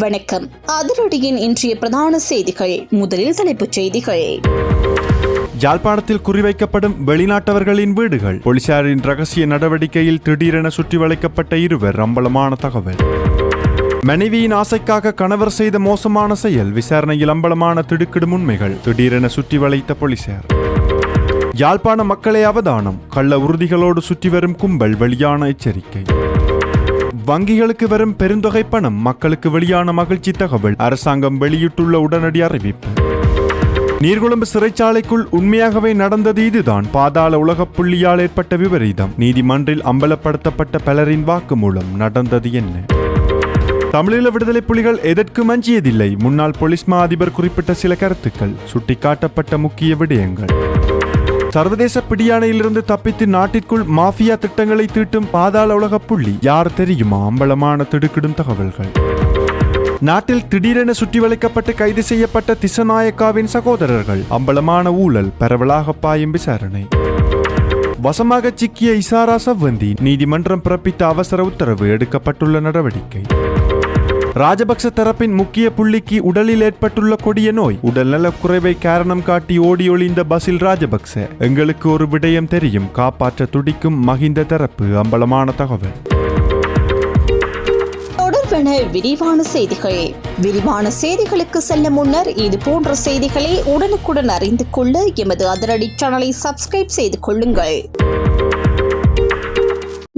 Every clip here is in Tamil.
வணக்கம். அதிரடியின் இன்றைய பிரதான செய்திகள். முதலில் தலைப்புச் செய்திகள். யாழ்ப்பாணத்தில் குறிவைக்கப்படும் வெளிநாட்டவர்களின் வீடுகள். போலீசாரின் ரகசிய நடவடிக்கையில் திடீரென சுற்றி வளைக்கப்பட்ட இருவர். அம்பலமான தகவல். மனைவியின் ஆசைக்காக கணவர் செய்த மோசமான செயல். விசாரணையில் அம்பலமான திடுக்கிடும் உண்மைகள். திடீரென சுற்றி வளைத்த போலீசார். யாழ்ப்பாண மக்களை அவதானம். கள்ள உறுதிகளோடு சுற்றி வரும் கும்பல். வெளியான எச்சரிக்கை. வங்கிகளுக்கு வரும் பெருந்தொகை பணம். மக்களுக்கு வெளியான மகிழ்ச்சி தகவல். அரசாங்கம் வெளியிட்டுள்ள உடனடி அறிவிப்பு. நீர்கொழும்பு சிறைச்சாலைக்குள் உண்மையாகவே நடந்தது இதுதான். பாதாள உலக புள்ளியால் ஏற்பட்ட விபரீதம். நீதிமன்றில் அம்பலப்படுத்தப்பட்ட பலரின் வாக்குமூலம். நடந்தது என்ன? தமிழீழ விடுதலை புலிகள் எதற்கும் அஞ்சியதில்லை. முன்னாள் போலீஸ் மா அதிபர் குறிப்பிட்ட சில கருத்துக்கள். சுட்டிக்காட்டப்பட்ட முக்கிய விடயங்கள். சர்வதேச பிடியாணையிலிருந்து தப்பித்து நாட்டிற்குள் மாஃபியா திட்டங்களை தீட்டும் பாதாள உலக புள்ளி யார் தெரியுமா? அம்பலமான திடுக்கிடும் தகவல்கள். நாட்டில் திடீரென சுற்றி வளைக்கப்பட்டு கைது செய்யப்பட்ட திசநாயக்காவின் சகோதரர்கள். அம்பலமான ஊழல். பரவலாக பாயும் விசாரணை. வசமாக சிக்கிய இசாரா சவ்வந்தி. நீதிமன்றம் பிறப்பித்த அவசர உத்தரவு. எடுக்கப்பட்டுள்ள நடவடிக்கை. ராஜபக்ச தரப்பின் முக்கிய புள்ளிக்கு உடலில் ஏற்பட்டுள்ள கொடிய நோய். உடல்நலக் குறைவை காரணம் காட்டி ஓடி ஒளிந்த பசில் ராஜபக்ச. எங்களுக்கு ஒரு விடயம் தெரியும். காப்பாற்ற துடிக்கும் மஹிந்த தரப்பு. அம்பலமான தகவல். தொடர்பான விரிவான செய்திகள். விரிவான செய்திகளுக்கு செல்ல முன்னர் இது போன்ற செய்திகளை உடனுக்குடன் அறிந்து கொள்ள எமது அதிரடி சேனலை சப்ஸ்கிரைப் செய்து கொள்ளுங்கள்.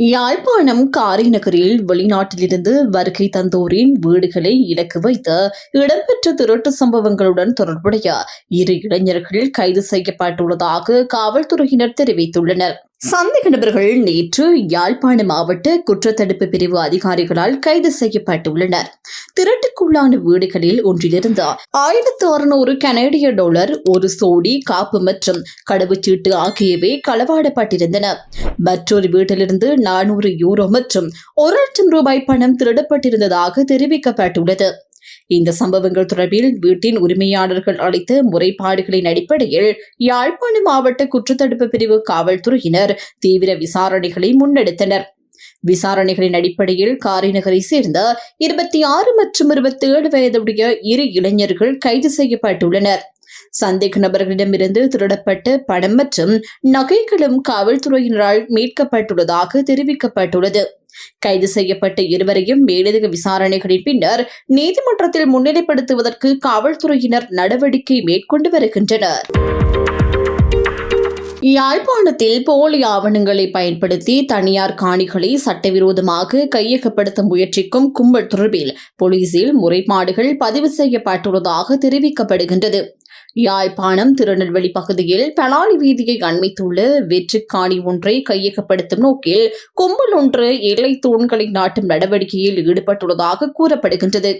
யாழ்ப்பாணம் காரைநகரில் வெளிநாட்டிலிருந்து வருகை தந்தோரின் வீடுகளை இலக்கு வைத்து இடம்பெற்ற திருட்டு சம்பவங்களுடன் தொடர்புடைய 2 இளைஞர்கள் கைது செய்யப்பட்டுள்ளதாக காவல்துறையினர் தெரிவித்துள்ளனர். சந்தேக நபர்கள் நேற்று யாழ்ப்பாண மாவட்ட குற்றத்தடுப்பு பிரிவு அதிகாரிகளால் கைது செய்யப்பட்டுள்ளனர். திருட்டுக்குள்ளான வீடுகளில் ஒன்றிலிருந்து 1600 கனேடிய டாலர், 1 சோடி காப்பு மற்றும் கடவுச்சீட்டு ஆகியவை களவாடப்பட்டிருந்தன. மற்றொரு வீட்டிலிருந்து 400 யூரோ மற்றும் 1 லட்சம் ரூபாய் பணம் திருடப்பட்டிருந்ததாக தெரிவிக்கப்பட்டுள்ளது. இந்த சம்பவங்கள் தொடர்பில் வீட்டின் உரிமையாளர்கள் அளித்த முறைப்பாடுகளின் அடிப்படையில் யாழ்ப்பாண மாவட்ட குற்றத்தடுப்பு பிரிவு காவல்துறையினர் தீவிர விசாரணைகளை முன்னெடுத்தனர். விசாரணைகளின் அடிப்படையில் காரைநகரை சேர்ந்த 26 மற்றும் 27 வயதுடைய 2 இளைஞர்கள் கைது செய்யப்பட்டுள்ளனர். சந்தேக நபர்களிடமிருந்து திருடப்பட்ட பணம் மற்றும் நகைகளும் காவல்துறையினரால் மீட்கப்பட்டுள்ளதாக தெரிவிக்கப்பட்டுள்ளது. கைது செய்யப்பட்ட இருவரையும் மேலதிக விசாரணைகளின் பின்னர் நீதிமன்றத்தில் முன்னிலைப்படுத்துவதற்கு காவல்துறையினர் நடவடிக்கை மேற்கொண்டு வருகின்றனர். யாழ்ப்பாணத்தில் போலி ஆவணங்களை பயன்படுத்தி தனியார் காணிகளை சட்டவிரோதமாக கையகப்படுத்த முயற்சிக்கும் கும்பல் தொடர்பில் போலீசில் முறைப்பாடுகள் பதிவு செய்யப்பட்டுள்ளதாக தெரிவிக்கப்படுகின்றது. யாழ்ப்பாணம் திருநெல்வேலி பகுதியில் பலாலி வீதியை அண்மித்துள்ள வெற்று காணி ஒன்றை கையகப்படுத்தும் நோக்கில் கும்பல் ஒன்று எல்லை தூண்களை நாட்டும் நடவடிக்கையில் ஈடுபட்டுள்ளதாக கூறப்படுகின்றது.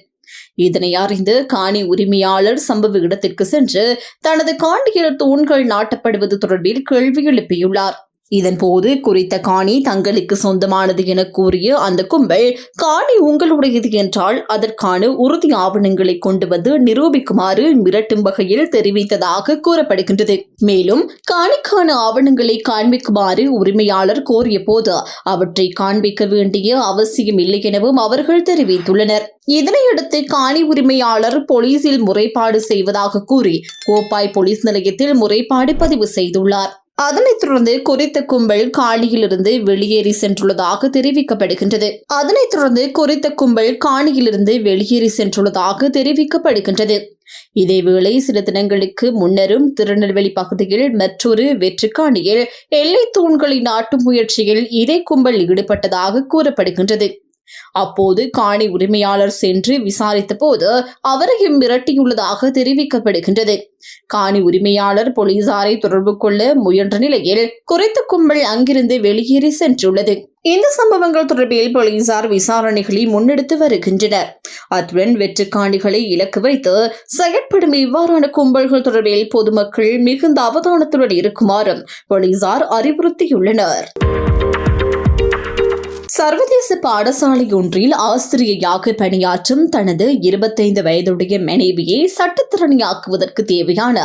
இதனை அறிந்து காணி உரிமையாளர் சம்பவ இடத்திற்கு சென்று தனது காணியில் தூண்கள் நாட்டப்படுவது தொடர்பில் கேள்வி எழுப்பியுள்ளார். இதன்போது குறித்த காணி தங்களுக்கு சொந்தமானது என கூறிய அந்த கும்பல், காணி உங்களுடையது என்றால் அதற்கான உறுதி ஆவணங்களை கொண்டு வந்து நிரூபிக்குமாறு மிரட்டும் வகையில் தெரிவித்ததாக கூறப்படுகின்றது. மேலும் காணிக்கான ஆவணங்களை காண்பிக்குமாறு உரிமையாளர் கோரிய போது அவற்றை காண்பிக்க வேண்டிய அவசியம் இல்லை எனவும் அவர்கள் தெரிவித்துள்ளனர். இதனையடுத்து காணி உரிமையாளர் போலீசில் முறைப்பாடு செய்வதாக கூறி கோப்பாய் போலீஸ் நிலையத்தில் முறைப்பாடு பதிவு செய்துள்ளார். அதனைத் தொடர்ந்து குறித்த கும்பல் காணியிலிருந்து வெளியேறி சென்றுள்ளதாக தெரிவிக்கப்படுகின்றது. இதேவேளை சில தினங்களுக்கு முன்னரும் திருநெல்வேலி பகுதியில் மற்றொரு வெற்று காணியில் எல்லை தூண்களை நாட்டும் முயற்சியில் இதே கும்பல் ஈடுபட்டதாக கூறப்படுகின்றது. அப்போது காணி உரிமையாளர் சென்று விசாரித்த போது அவரையும் மிரட்டியுள்ளதாக தெரிவிக்கப்படுகின்றது. காணி உரிமையாளர் போலீசாரை தொடர்பு கொள்ள முயன்ற நிலையில் குறித்த கும்பல் அங்கிருந்து வெளியேறி சென்றுள்ளது. இந்த சம்பவங்கள் தொடர்பில் போலீசார் விசாரணைகளை முன்னெடுத்து வருகின்றனர். அத்துடன் வெற்று காணிகளை இலக்கு வைத்து செயற்படும் இவ்வாறான கும்பல்கள் தொடர்பில் பொதுமக்கள் மிகுந்த அவதானத்துடன் இருக்குமாறும் போலீசார் அறிவுறுத்தியுள்ளனர். சர்வதேச பாடசாலை ஒன்றில் ஆசிரியையாக பணியாற்றும் தனது 25 வயதுடைய மனைவியை சட்டத்திறனியாக்குவதற்கு தேவையான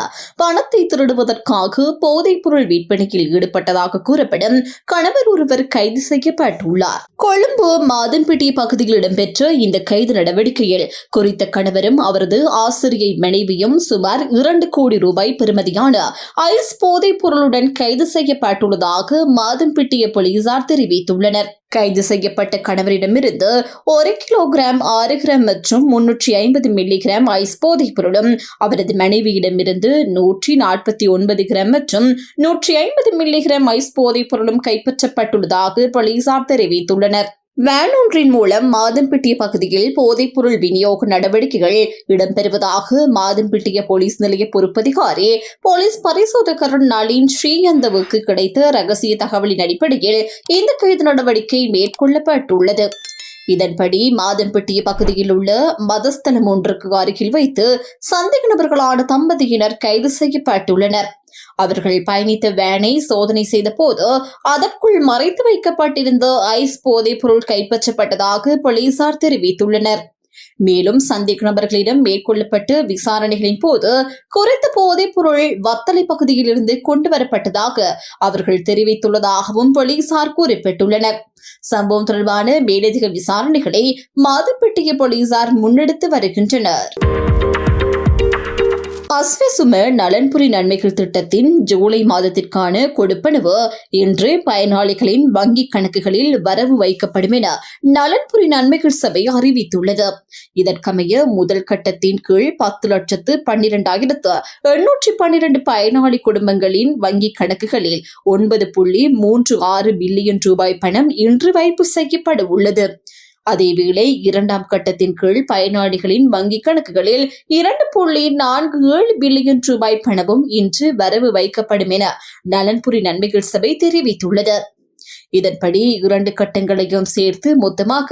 பணத்தை திருடுவதற்காக போதைப் பொருள் விற்பனையில் ஈடுபட்டதாக கூறப்படும் கணவர் ஒருவர் கைது செய்யப்பட்டுள்ளார். கொழும்பு மாதம்பட்டி பகுதியில் இடம்பெற்ற இந்த கைது நடவடிக்கையில் குறித்த கணவரும் அவரது ஆசிரியை மனைவியும் சுமார் 2 கோடி ரூபாய் பெறுமதியான ஐஸ் போதைப் பொருளுடன் கைது செய்யப்பட்டுள்ளதாக மாதம்பட்டிய போலீசார் தெரிவித்துள்ளனர். கைது செய்யப்பட்ட கணவரிடமிருந்து 1 கிலோகிராம் 6 கிராம் மற்றும் 350 மில்லிகிராம் ஐஸ் போதைப் பொருளும், அவரது மனைவியிடமிருந்து 149 கிராம் மற்றும் 150 மில்லிகிராம் ஐஸ் போதைப் பொருளும் கைப்பற்றப்பட்டுள்ளதாக போலீசார் தெரிவித்துள்ளனர். வேன் ஒன்றின் மூலம் மாதம்பட்டிய பகுதியில் போதைப்பொருள் விநியோக நடவடிக்கைகள் இடம்பெறுவதாக மாதம்பட்டிய போலீஸ் நிலைய பொறுப்பதிகாரி போலீஸ் பரிசோதகர் நளின் ஸ்ரீயந்தவுக்கு கிடைத்த ரகசிய தகவலின் அடிப்படையில் இந்த கைது நடவடிக்கை மேற்கொள்ளப்பட்டுள்ளது. இதன்படி மாதம்பட்டிய பகுதியில் உள்ள மதஸ்தலம் ஒன்றுக்கு அருகில் வைத்து சந்தேக நபர்களான தம்பதியினர் கைது செய்யப்பட்டுள்ளனர். அவர்கள் பயணித்த வேனை சோதனை செய்த போது அதற்குள் மறைத்து வைக்கப்பட்டிருந்த ஐஸ் போதைப் பொருள் கைப்பற்றப்பட்டதாக போலீசார் தெரிவித்துள்ளனர். மேலும் சந்தேக நபர்களிடம் மேற்கொள்ளப்பட்ட விசாரணைகளின் போது குறித்த போதைப் பொருள் வத்தலை பகுதியில் இருந்து கொண்டுவரப்பட்டதாக அவர்கள் தெரிவித்துள்ளதாகவும் போலீசார் குறிப்பிட்டுள்ளனர். சம்பவம் தொடர்பான மேலதிக விசாரணைகளை மாதம்பட்டிய போலீசார் முன்னெடுத்து வருகின்றனர். அஸ்வசும நலன்புரி நன்மைகள் திட்டத்தின் ஜூலை மாதத்திற்கான கொடுப்பனவு இன்று பயனாளிகளின் வங்கிக் கணக்குகளில் வரவு வைக்கப்படும் என நலன்புரி நன்மைகள் சபை அறிவித்துள்ளது. இதற்கமைய முதல் கட்டத்தின் கீழ் 10,12,812 பயனாளி குடும்பங்களின் வங்கிக் கணக்குகளில் 9.36 பில்லியன் ரூபாய் பணம் இன்று வைப்பு செய்யப்பட உள்ளது. அதேவேளை 2ஆம் கட்டத்தின் கீழ் பயனாளிகளின் வங்கிக் கணக்குகளில் 2.47 பில்லியன் ரூபாய் பணமும் இன்று வரவு வைக்கப்படும் என நலன்புரி நன்மைகள் சபை தெரிவித்துள்ளது. இதன்படி 2 கட்டங்களையும் சேர்த்து மொத்தமாக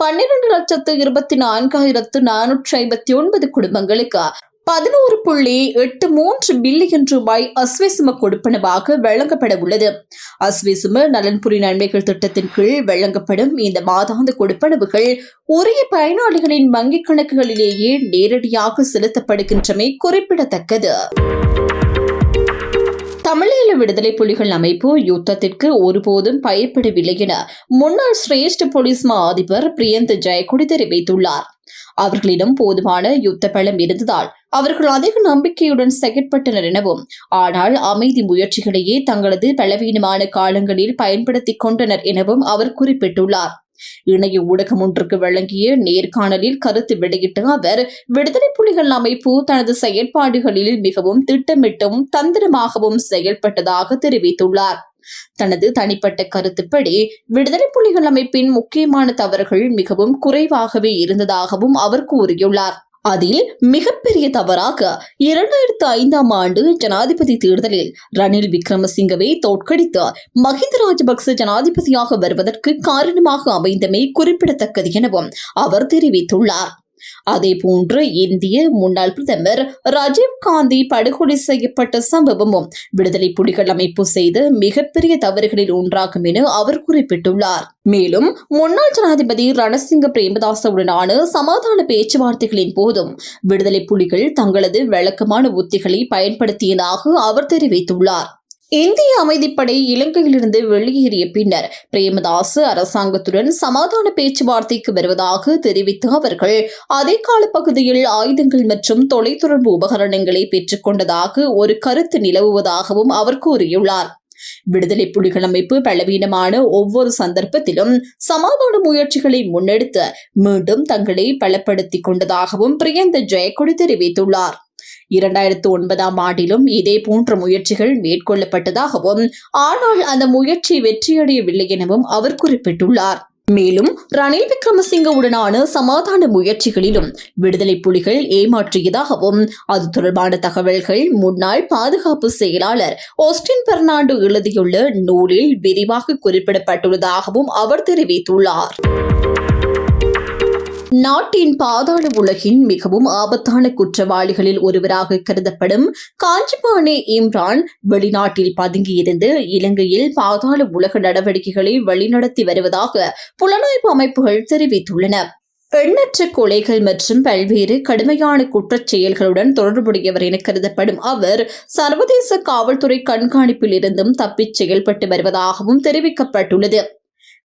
12,24,459 குடும்பங்களுக்கு 11.83 பில்லியன் ரூபாய் அஸ்வசும கொடுப்பனவாக வழங்கப்பட உள்ளது. அஸ்வசும நலன்புரி நன்மைகள் திட்டத்தின் கீழ் வழங்கப்படும் இந்த மாதாந்த கொடுப்பனவுகள் உரிய பயனாளிகளின் வங்கிக் கணக்குகளிலேயே நேரடியாக செலுத்தப்படுகின்றமை குறிப்பிடத்தக்கது. தமிழீழ விடுதலை புலிகள் அமைப்பு யுத்தத்திற்கு ஒருபோதும் பயப்படவில்லை என முன்னாள் சிரேஷ்ட போலீஸ் மா அதிபர் பிரியந்த ஜெயக்கொடி தெரிவித்துள்ளார். அவர்களிடம் போதுமான யுத்த பலம் இருந்ததால் அவர்கள் அதிக நம்பிக்கையுடன் செயற்பட்டனர் எனவும், ஆனால் அமைதி முயற்சிகளையே தங்களது பலவீனமான காலங்களில் பயன்படுத்திக் கொண்டனர் எனவும் அவர் குறிப்பிட்டுள்ளார். இணைய ஊடகம் ஒன்றுக்கு வழங்கிய நேர்காணலில் கருத்து வெளியிட்ட அவர், விடுதலை புலிகள் அமைப்பு தனது செயற்பாடுகளில் மிகவும் திட்டமிட்டும் தந்திரமாகவும் செயல்பட்டதாக தெரிவித்துள்ளார். தனது தனிப்பட்ட கருத்துப்படி விடுதலை புலிகள் அமைப்பின் முக்கியமான தவறுகள் மிகவும் குறைவாகவே இருந்ததாகவும் அவர் கூறியுள்ளார். அதில் மிகப்பெரிய தவறாக 2005ஆம் ஆண்டு ஜனாதிபதி தேர்தலில் ரணில் விக்ரமசிங்கவை தோற்கடித்து மஹிந்த ராஜபக்ச ஜனாதிபதியாக வருவதற்கு காரணமாக அமைந்தமை குறிப்பிடத்தக்கது எனவும் அவர் தெரிவித்துள்ளார். அதேபோன்று இந்திய முன்னாள் பிரதமர் ராஜீவ் காந்தி படுகொலை செய்யப்பட்ட சம்பவமும் விடுதலை புலிகள் அமைப்பு செய்த மிகப்பெரிய தவறுகளில் ஒன்றாகும் என அவர் குறிப்பிட்டுள்ளார். மேலும் முன்னாள் ஜனாதிபதி ரணசிங்க பிரேமதாசவுடனான சமாதான பேச்சுவார்த்தைகளின் போதும் விடுதலை புலிகள் தங்களது வழக்கமான உத்திகளை பயன்படுத்தியதாக அவர் தெரிவித்துள்ளார். இந்திய அமைதிப்படை இலங்கையிலிருந்து வெளியேறிய பின்னர் பிரேமதாச அரசாங்கத்துடன் சமாதான பேச்சுவார்த்தைக்கு வருவதாக தெரிவித்த அவர்கள் அதே காலப்பகுதியில் ஆயுதங்கள் மற்றும் தொலைத்தொடர்பு உபகரணங்களை பெற்றுக் கொண்டதாக ஒரு கருத்து நிலவுவதாகவும் அவர் கூறியுள்ளார். விடுதலை புலிகள் அமைப்பு பலவீனமான ஒவ்வொரு சந்தர்ப்பத்திலும் சமாதான முயற்சிகளை முன்னெடுத்து மீண்டும் தங்களை பலப்படுத்திக் கொண்டதாகவும் பிரியந்த ஜெயக்கொடி தெரிவித்துள்ளார். 2009ஆம் ஆண்டிலும் இதே போன்ற முயற்சிகள் மேற்கொள்ளப்பட்டதாகவும், ஆனால் அந்த முயற்சி வெற்றியடையவில்லை எனவும் அவர் குறிப்பிட்டுள்ளார். மேலும் ரணில் விக்ரமசிங்கவுடனான சமாதான முயற்சிகளிலும் விடுதலை புலிகள் ஏமாற்றியதாகவும், அது தொடர்பான தகவல்கள் முன்னாள் பாதுகாப்பு செயலாளர் ஓஸ்டின் பெர்னாண்டோ எழுதியுள்ள நூலில் விரிவாக குறிப்பிடப்பட்டுள்ளதாகவும் அவர் தெரிவித்துள்ளார். நாட்டின் பாதாள உலகின் மிகவும் ஆபத்தான குற்றவாளிகளில் ஒருவராக கருதப்படும் காஞ்சிபாணி இம்ரான் வெளிநாட்டில் பதுங்கியிருந்து இலங்கையில் பாதாள உலக நடவடிக்கைகளை வழிநடத்தி வருவதாக புலனாய்வு அமைப்புகள் தெரிவித்துள்ளன. எண்ணற்ற கொலைகள் மற்றும் பல்வேறு கடுமையான குற்றச் செயல்களுடன் தொடர்புடையவர் என கருதப்படும் அவர் சர்வதேச காவல்துறை கண்காணிப்பில் இருந்தும் தப்பிச் செயல்பட்டு வருவதாகவும் தெரிவிக்கப்பட்டுள்ளது.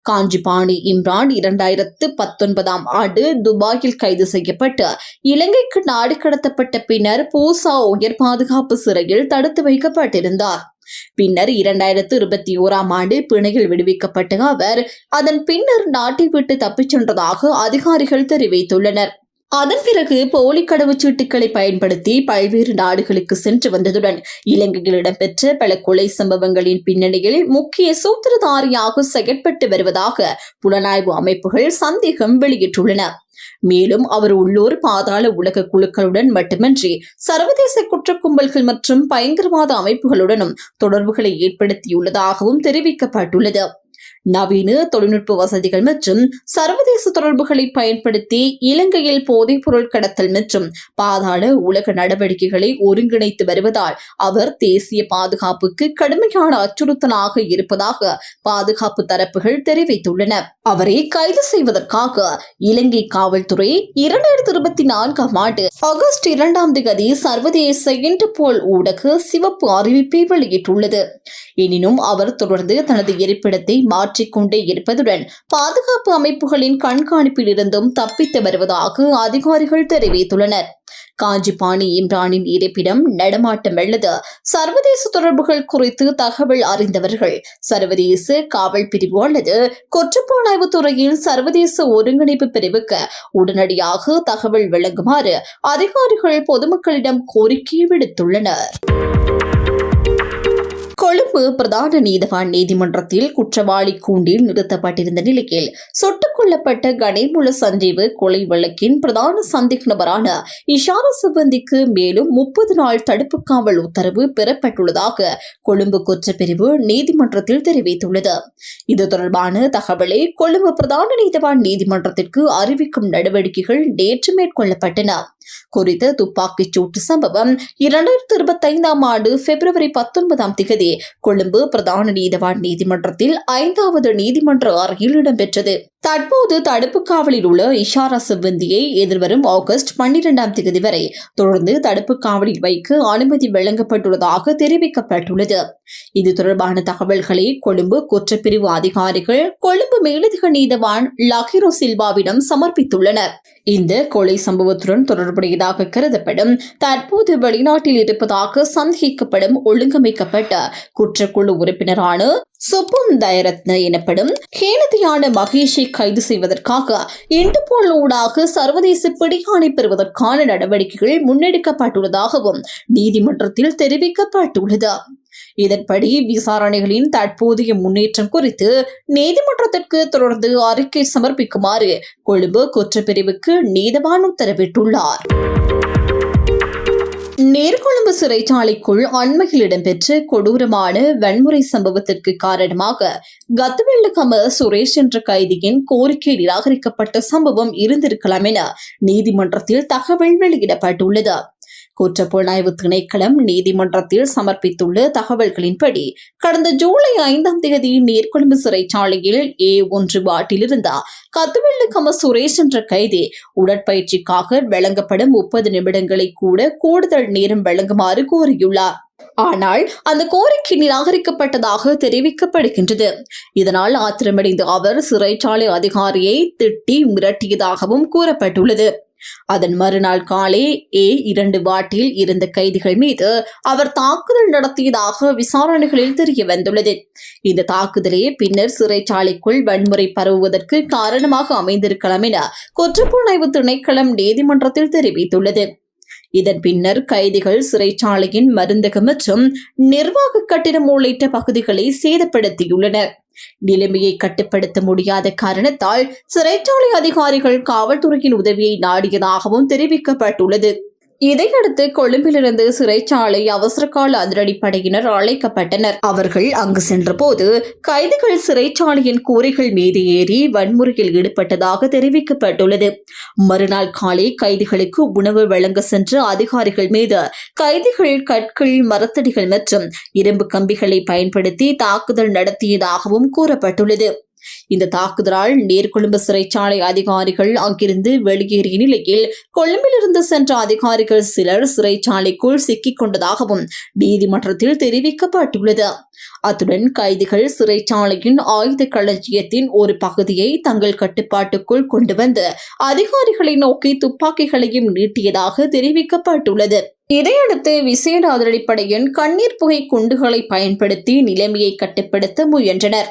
காஞ்சிபாணி இம்ரான் 2019 ஆண்டு துபாயில் கைது செய்யப்பட்டு இலங்கைக்கு நாடு கடத்தப்பட்ட பின்னர் பூசா உயர் பாதுகாப்பு சிறையில் தடுத்து வைக்கப்பட்டிருந்தார். பின்னர் 2021 ஆண்டு பிணையில் விடுவிக்கப்பட்ட அவர் அதன் பின்னர் நாட்டை விட்டு தப்பிச் சென்றதாக அதிகாரிகள் தெரிவித்துள்ளனர். அதன் பிறகு போலி கடவுச்சீட்டுகளை பயன்படுத்தி பல்வேறு நாடுகளுக்கு சென்று வந்ததுடன் இலங்கையில் இடம்பெற்ற பல கொலை சம்பவங்களின் பின்னணியில் முக்கிய சூத்திரதாரியாக செயற்பட்டு வருவதாக புலனாய்வு அமைப்புகள் சந்தேகம் வெளியிட்டுள்ளன. மேலும் அவர் உள்ளூர் பாதாள உலக குழுக்களுடன் மட்டுமின்றி சர்வதேச குற்ற கும்பல்கள் மற்றும் பயங்கரவாத அமைப்புகளுடனும் தொடர்புகளை ஏற்படுத்தியுள்ளதாகவும் தெரிவிக்கப்பட்டுள்ளது. நவீன தொழில்நுட்ப வசதிகள் மற்றும் சர்வதேச தொடர்புகளை பயன்படுத்தி இலங்கையில் போதைப்பொருள் கடத்தல் மற்றும் பாதாள உலக நடவடிக்கைகளை ஒருங்கிணைத்து வருவதால் அவர் தேசிய பாதுகாப்புக்கு கடுமையான அச்சுறுத்தலாக இருப்பதாக பாதுகாப்பு தரப்புகள் தெரிவித்துள்ளன. அவரை கைது செய்வதற்காக இலங்கை காவல்துறை 2024 ஆண்டு ஆகஸ்ட் 2 சர்வதேச இன்டர்போல் ஊடக சிவப்பு அறிவிப்பை வெளியிட்டுள்ளது. எனினும் அவர் தொடர்ந்து தனது இருப்பிடத்தை மாற்றிக்கொண்டே இருப்பதுடன் பாதுகாப்பு அமைப்புகளின் கண்காணிப்பில் இருந்தும் தப்பித்து வருவதாக அதிகாரிகள் தெரிவித்துள்ளனர். காஞ்சிபாணி இம்ரானின் இருப்பிடம், நடமாட்டம் அல்லது சர்வதேச தொடர்புகள் குறித்து தகவல் அறிந்தவர்கள் சர்வதேச காவல் பிரிவு அல்லது குற்றப்புலனாய்வு துறையின் சர்வதேச ஒருங்கிணைப்பு பிரிவுக்கு உடனடியாக தகவல் வழங்குமாறு அதிகாரிகள் பொதுமக்களிடம் கோரிக்கை விடுத்துள்ளனர். கொழும்பு பிரதான நீதவான் நீதிமன்றத்தில் குற்றவாளி கூண்டில் நிறுத்தப்பட்டிருந்த நிலையில் சுட்டுக் கொல்லப்பட்ட கணேமுல சஞ்சீவ கொலை வழக்கின் பிரதான சந்தேக நபரான இஷாரா சிப்பந்திக்கு மேலும் 30 நாள் தடுப்பு காவல் உத்தரவு பெறப்பட்டுள்ளதாக கொழும்பு குற்றப்பிரிவு நீதிமன்றத்தில் தெரிவித்துள்ளது. இது தொடர்பான தகவலை கொழும்பு பிரதான நீதவான் நீதிமன்றத்திற்கு அறிவிக்கும் நடவடிக்கைகள் நேற்று மேற்கொள்ளப்பட்டன. குறித்த துப்பாக்கிச் சூட்டு சம்பவம் 2025 ஆண்டு பிப்ரவரி 19 கொழும்பு பிரதான நீதவான் நீதிமன்றத்தில் 5வது நீதிமன்ற அறையில் இடம்பெற்றது. தற்போது தடுப்பு காவலில் உள்ள இஷாரா சிப்பந்தியை எதிர்வரும் ஆகஸ்ட் 12 வரை தொடர்ந்து தடுப்பு காவலில் வைக்க அனுமதி வழங்கப்பட்டுள்ளதாக தெரிவிக்கப்பட்டுள்ளது. இது தொடர்பான தகவல்களை கொழும்பு குற்றப்பிரிவு அதிகாரிகள் கொழும்பு மேலதிக நீதவான் லஹிரோ சில்வாவிடம் சமர்ப்பித்துள்ளனர். இந்த கொலை சம்பவத்துடன் தொடர்புடையதாக கருதப்படும் தற்போது வெளிநாட்டில் இருப்பதாக சந்தேகிக்கப்படும் ஒழுங்கமைக்கப்பட்ட குற்றக்குழு உறுப்பினரான சுப்பும் தயரத்ன எனப்படும் கேனதியான மகேஷை கைது செய்வதற்காக இன்டர்போல் ஊடாக சர்வதேச பிடியாணை பெறுவதற்கான நடவடிக்கைகள் முன்னெடுக்கப்பட்டுள்ளதாகவும் நீதிமன்றத்தில் தெரிவிக்கப்பட்டுள்ளது. இதன்படி விசாரணைகளின் தற்போதைய முன்னேற்றம் குறித்து நீதிமன்றத்திற்கு தொடர்ந்து அறிக்கை சமர்ப்பிக்குமாறு கொழும்பு குற்றப்பிரிவுக்கு நீதவான் உத்தரவிட்டுள்ளார். நீர்கொழும்பு சிறைச்சாலைக்குள் அண்மையில் இடம்பெற்ற கொடூரமான வன்முறை சம்பவத்திற்கு காரணமாக கத்துவெள்ளகம சுரேஷ் என்ற கைதியின் கோரிக்கை நிராகரிக்கப்பட்ட சம்பவம் இருந்திருக்கலாம் என நீதிமன்றத்தில் தகவல் வெளியிடப்பட்டுள்ளது. குற்றப்புலனாய்வு திணைக்களம் நீதிமன்றத்தில் சமர்ப்பித்துள்ள தகவல்களின்படி கடந்த ஜூலை 5 நீர்கொழும்பு சிறைச்சாலையில் A1 வாட்டில் இருந்த கத்துவெள்ளகம சுரேஷ் என்ற கைதி உடற்பயிற்சிக்காக வழங்கப்படும் 30 நிமிடங்களை கூட கூடுதல் நேரம் வழங்குமாறு கோரியுள்ளார். ஆனால் அந்த கோரிக்கை நிராகரிக்கப்பட்டதாக தெரிவிக்கப்படுகின்றது. இதனால் ஆத்திரமடைந்த அவர் சிறைச்சாலை அதிகாரியை திட்டி மிரட்டியதாகவும் கூறப்பட்டுள்ளது. அதன் மறுநாள் காலை A2 வாட்டில் இருந்த கைதிகள் மீது அவர் தாக்குதல் நடத்தியதாக விசாரணைகளில் தெரிய வந்துள்ளது. இந்த தாக்குதலே பின்னர் சிறைச்சாலைக்குள் வன்முறை பரவுவதற்கு காரணமாக அமைந்திருக்கலாம் என குற்றப்புலனாய்வு திணைக்களம் நீதிமன்றத்தில் தெரிவித்துள்ளது. இதன் பின்னர் கைதிகள் சிறைச்சாலையின் மருந்தகம் மற்றும் நிர்வாக கட்டிடம் உள்ளிட்ட பகுதிகளை சேதப்படுத்தியுள்ளனர். நிலைமையை கட்டுப்படுத்த முடியாத காரணத்தால் சிறைச்சாலை அதிகாரிகள் காவல்துறையின் உதவியை நாடியதாகவும் தெரிவிக்கப்பட்டுள்ளது. இதையடுத்து கொழும்பிலிருந்து சிறைச்சாலை அவசரகால அதிரடிப்படையினர் அழைக்கப்பட்டனர். அவர்கள் அங்கு சென்றபோது கைதிகள் சிறைச்சாலையின் கூரைகள் மீது ஏறி வன்முறையில் ஈடுபட்டதாக தெரிவிக்கப்பட்டுள்ளது. மறுநாள் காலை கைதிகளுக்கு உணவு வழங்க சென்ற அதிகாரிகள் மீது கைதிகள் கற்கள், மரத்தடிகள் மற்றும் இரும்பு கம்பிகளை பயன்படுத்தி தாக்குதல் நடத்தியதாகவும் கூறப்பட்டுள்ளது. இந்த தாக்குதலால் நீர்கொழும்பு சிறைச்சாலை அதிகாரிகள் அங்கிருந்து வெளியேறிய நிலையில் கொழும்பிலிருந்து சென்ற அதிகாரிகள் சிலர் சிறைச்சாலைக்குள் சிக்கிக் கொண்டதாகவும் நீதிமன்றத்தில் தெரிவிக்கப்பட்டுள்ளது. அத்துடன் கைதிகள் சிறைச்சாலையின் ஆயுத களஞ்சியத்தின் ஒரு பகுதியை தங்கள் கட்டுப்பாட்டுக்குள் கொண்டு வந்து அதிகாரிகளை நோக்கி துப்பாக்கிகளையும் நீட்டியதாக தெரிவிக்கப்பட்டுள்ளது. இதையடுத்து விசேட அதிரடிப்படையின் கண்ணீர் புகை குண்டுகளை பயன்படுத்தி நிலைமையை கட்டுப்படுத்த முயன்றனர்.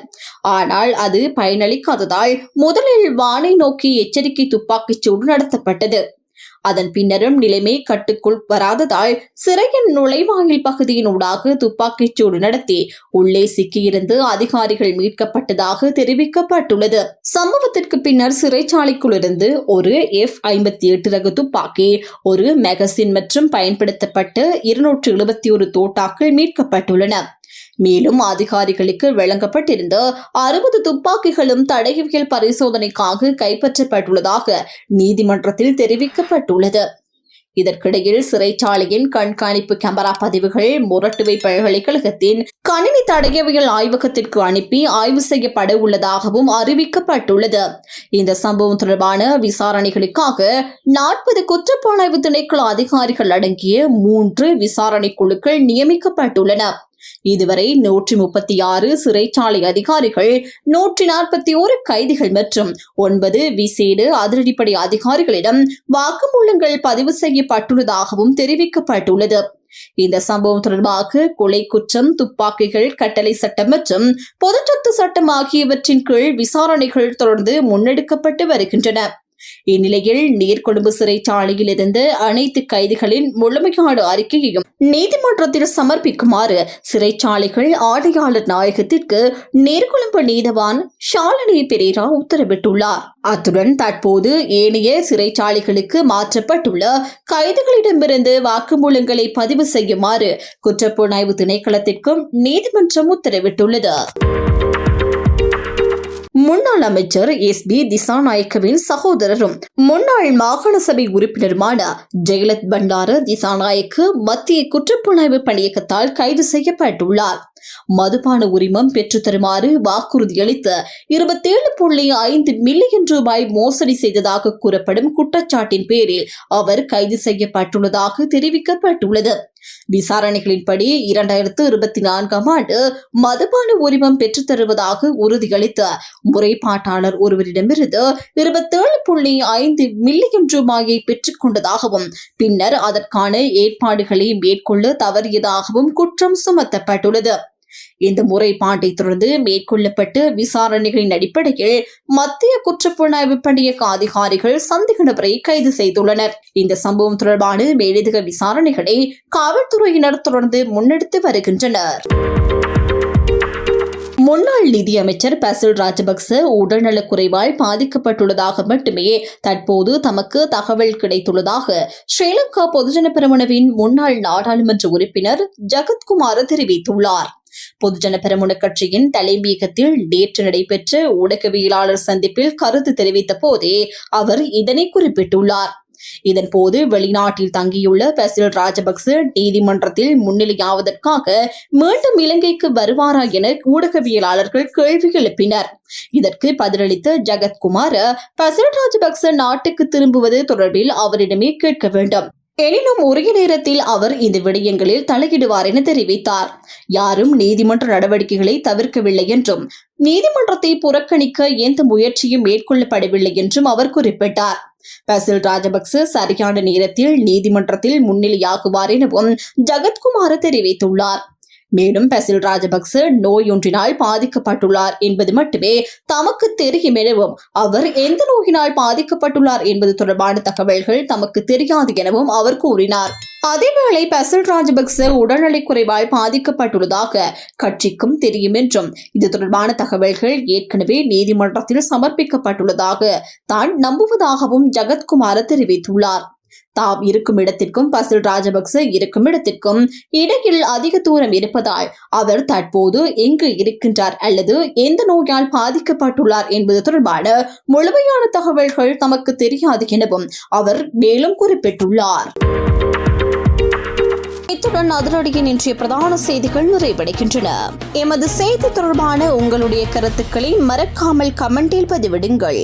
ஆனால் அது பயனளிக்காததால் முதலில் வானை நோக்கி எச்சரிக்கை துப்பாக்கிச் சூடு நடத்தப்பட்டது. அதன் பின்னரும் நிலைமை கட்டுக்குள் வராததால் சிறையின் நுழைவாயில் பகுதியின் ஊடாக துப்பாக்கிச் சூடு நடத்தி உள்ளே சிக்கியிருந்து அதிகாரிகள் மீட்கப்பட்டதாக தெரிவிக்கப்பட்டுள்ளது. சம்பவத்திற்கு பின்னர் சிறைச்சாலைக்குள் இருந்து ஒரு F-58 ரக துப்பாக்கி, ஒரு மேகசின் மற்றும் பயன்படுத்தப்பட்ட 271 தோட்டாக்கள் மீட்கப்பட்டுள்ளன. மேலும் அதிகாரிகளுக்கு வழங்கப்பட்டிருந்த 60 துப்பாக்கிகளும் தடயவியல் பரிசோதனைக்காக கைப்பற்றப்பட்டுள்ளதாக நீதிமன்றத்தில் தெரிவிக்கப்பட்டுள்ளது. இதற்கிடையில் சிறைச்சாலையின் கண்காணிப்பு கேமரா பதிவுகள் மொரட்டுவை பல்கலைக்கழகத்தின் கணினி தடயவியல் ஆய்வகத்திற்கு அனுப்பி ஆய்வு செய்யப்பட உள்ளதாகவும் அறிவிக்கப்பட்டுள்ளது. இந்த சம்பவம் தொடர்பான விசாரணைகளுக்காக 40 குற்றப்புலனாய்வு திணைக்கள அதிகாரிகள் அடங்கிய 3 விசாரணை குழுக்கள் நியமிக்கப்பட்டுள்ளன. இதுவரை 136 சிறைச்சாலை அதிகாரிகள், 141 கைதிகள் மற்றும் 9 விசேட அதிரடிப்படை அதிகாரிகளிடம் வாக்குமூலங்கள் பதிவு செய்யப்பட்டுள்ளதாகவும் தெரிவிக்கப்பட்டுள்ளது. இந்த சம்பவம் தொடர்பாக கொலை குற்றம், துப்பாக்கிகள் கட்டளை சட்டம் மற்றும் பொதுச்சொத்து சட்டம் ஆகியவற்றின் கீழ் விசாரணைகள் தொடர்ந்து முன்னெடுக்கப்பட்டு வருகின்றன. இந்நிலையில் நீர்கொழும்பு சிறைச்சாலையில் இருந்த அனைத்து கைதிகளின் முழுமையான அறிக்கையையும் நீதிமன்றத்தில் சமர்ப்பிக்குமாறு சிறைச்சாலைகள் ஆணையாளர் நாயகத்திற்கு நீர்கொழும்பு நீதவான் ஷாலினி பெரேரா உத்தரவிட்டுள்ளார். அத்துடன் தற்போது ஏனைய சிறைச்சாலைகளுக்கு மாற்றப்பட்டுள்ள கைதிகளிடமிருந்து வாக்குமூலங்களை பதிவு செய்யுமாறு குற்றப்புலனாய்வு திணைக்களத்திற்கும் நீதிமன்றம் உத்தரவிட்டுள்ளது. முன்னாள் அமைச்சர் S.B. திசாநாயக்கவின் சகோதரரும் முன்னாள் மாகாண சபை உறுப்பினருமான ஜெயலத் பண்டார திசாநாயக்க மத்திய குற்றப்புலனாய்வு பணியகத்தால் கைது செய்யப்பட்டுள்ளார். மதுபான உரிமம் பெற்றுத்தருமாறு வாக்குறுதியளித்து 27.5 மில்லியன் ரூபாய் மோசடி செய்ததாக கூறப்படும் குற்றச்சாட்டின் பேரில் அவர் கைது செய்யப்பட்டுள்ளதாக தெரிவிக்கப்பட்டுள்ளது. விசாரணைகளின்படி 2024ஆம் ஆண்டு மதுபான உரிமம் பெற்றுத் தருவதாக உறுதியளித்த முறைப்பாட்டாளர் ஒருவரிடமிருந்து 27.5 மில்லியன் ரூபாயை பெற்றுக் கொண்டதாகவும் பின்னர் அதற்கான ஏற்பாடுகளை மேற்கொள்ள தவறியதாகவும் குற்றம் சுமத்தப்பட்டுள்ளது. இந்த முறைப்பாட்டை தொடர்ந்து மேற்கொள்ளப்பட்ட விசாரணைகளின் அடிப்படையில் மத்திய குற்றப்புலனாய்வு பணியக அதிகாரிகள் சந்தேக நபரை கைது செய்துள்ளனர். இந்த சம்பவம் தொடர்பான மேலதிக விசாரணைகளை காவல்துறையினர் தொடர்ந்து முன்னெடுத்து வருகின்றனர். முன்னாள் நிதியமைச்சர் பசில் ராஜபக்ச உடல்நலக் குறைவால் பாதிக்கப்பட்டுள்ளதாக மட்டுமே தற்போது தமக்கு தகவல் கிடைத்துள்ளதாக ஸ்ரீலங்கா பொதுஜன பெரமுனவின் முன்னாள் நாடாளுமன்ற உறுப்பினர் ஜகத்குமார் தெரிவித்துள்ளார். பொதுஜன பெரமுன கட்சியின் தலைமையகத்தில் நேற்று நடைபெற்ற ஊடகவியலாளர் சந்திப்பில் கருத்து தெரிவித்த போதே அவர் இதனை குறிப்பிட்டுள்ளார். இதன்போது வெளிநாட்டில் தங்கியுள்ள பசில் ராஜபக்ச நீதிமன்றத்தில் முன்னிலையாவதற்காக மீண்டும் இலங்கைக்கு வருவாரா என ஊடகவியலாளர்கள் கேள்வி எழுப்பினர். இதற்கு பதிலளித்த ஜகத்குமார், பசில் ராஜபக்ச நாட்டுக்கு திரும்புவது தொடர்பில் அவரிடமே கேட்க வேண்டும். எனினும் உரிய நேரத்தில் அவர் இந்த விடயங்களில் தலையிடுவார் என தெரிவித்தார். யாரும் நீதிமன்ற நடவடிக்கைகளை தவிர்க்கவில்லை என்றும் நீதிமன்றத்தை புறக்கணிக்க எந்த முயற்சியும் மேற்கொள்ளப்படவில்லை என்றும் அவர் குறிப்பிட்டார். பசில் ராஜபக்ச சரியான நேரத்தில் நீதிமன்றத்தில் முன்னிலையாகுவார் எனவும் ஜகத்குமார் தெரிவித்துள்ளார். மேலும் பசில் ராஜபக்ச நோயொன்றினால் பாதிக்கப்பட்டுள்ளார் என்பது மட்டுமே தமக்கு தெரியும் எனவும் அவர் எந்த நோயினால் பாதிக்கப்பட்டுள்ளார் என்பது தொடர்பான தகவல்கள் தமக்கு தெரியாது எனவும் அவர் கூறினார். அதேவேளை பசில் ராஜபக்ச உடல்நலக் குறைவால் பாதிக்கப்பட்டுள்ளதாக கட்சிக்கும் தெரியும் என்றும் இது தொடர்பான தகவல்கள் ஏற்கனவே நீதிமன்றத்தில் சமர்ப்பிக்கப்பட்டுள்ளதாக தான் நம்புவதாகவும் ஜகத்குமார் தெரிவித்துள்ளார். தாம் இருக்கும் இடத்திற்கும் பசில் ராஜபக்ச இருக்கும் இடத்திற்கும் இடையில் அதிக தூரம் இருப்பதால் அவர் தற்போது எங்கு இருக்கின்றார் அல்லது எந்த நோயால் பாதிக்கப்பட்டுள்ளார் என்பது தொடர்பான முழுமையான தகவல்கள் தமக்கு தெரியாது எனவும் அவர் மேலும் குறிப்பிட்டுள்ளார். இத்துடன் அதிரடியின் இன்றைய பிரதான செய்திகள் நிறைவடைகின்றன. எமது செய்தி தொடர்பான உங்களுடைய கருத்துக்களை மறக்காமல் கமெண்டில் பதிவிடுங்கள்.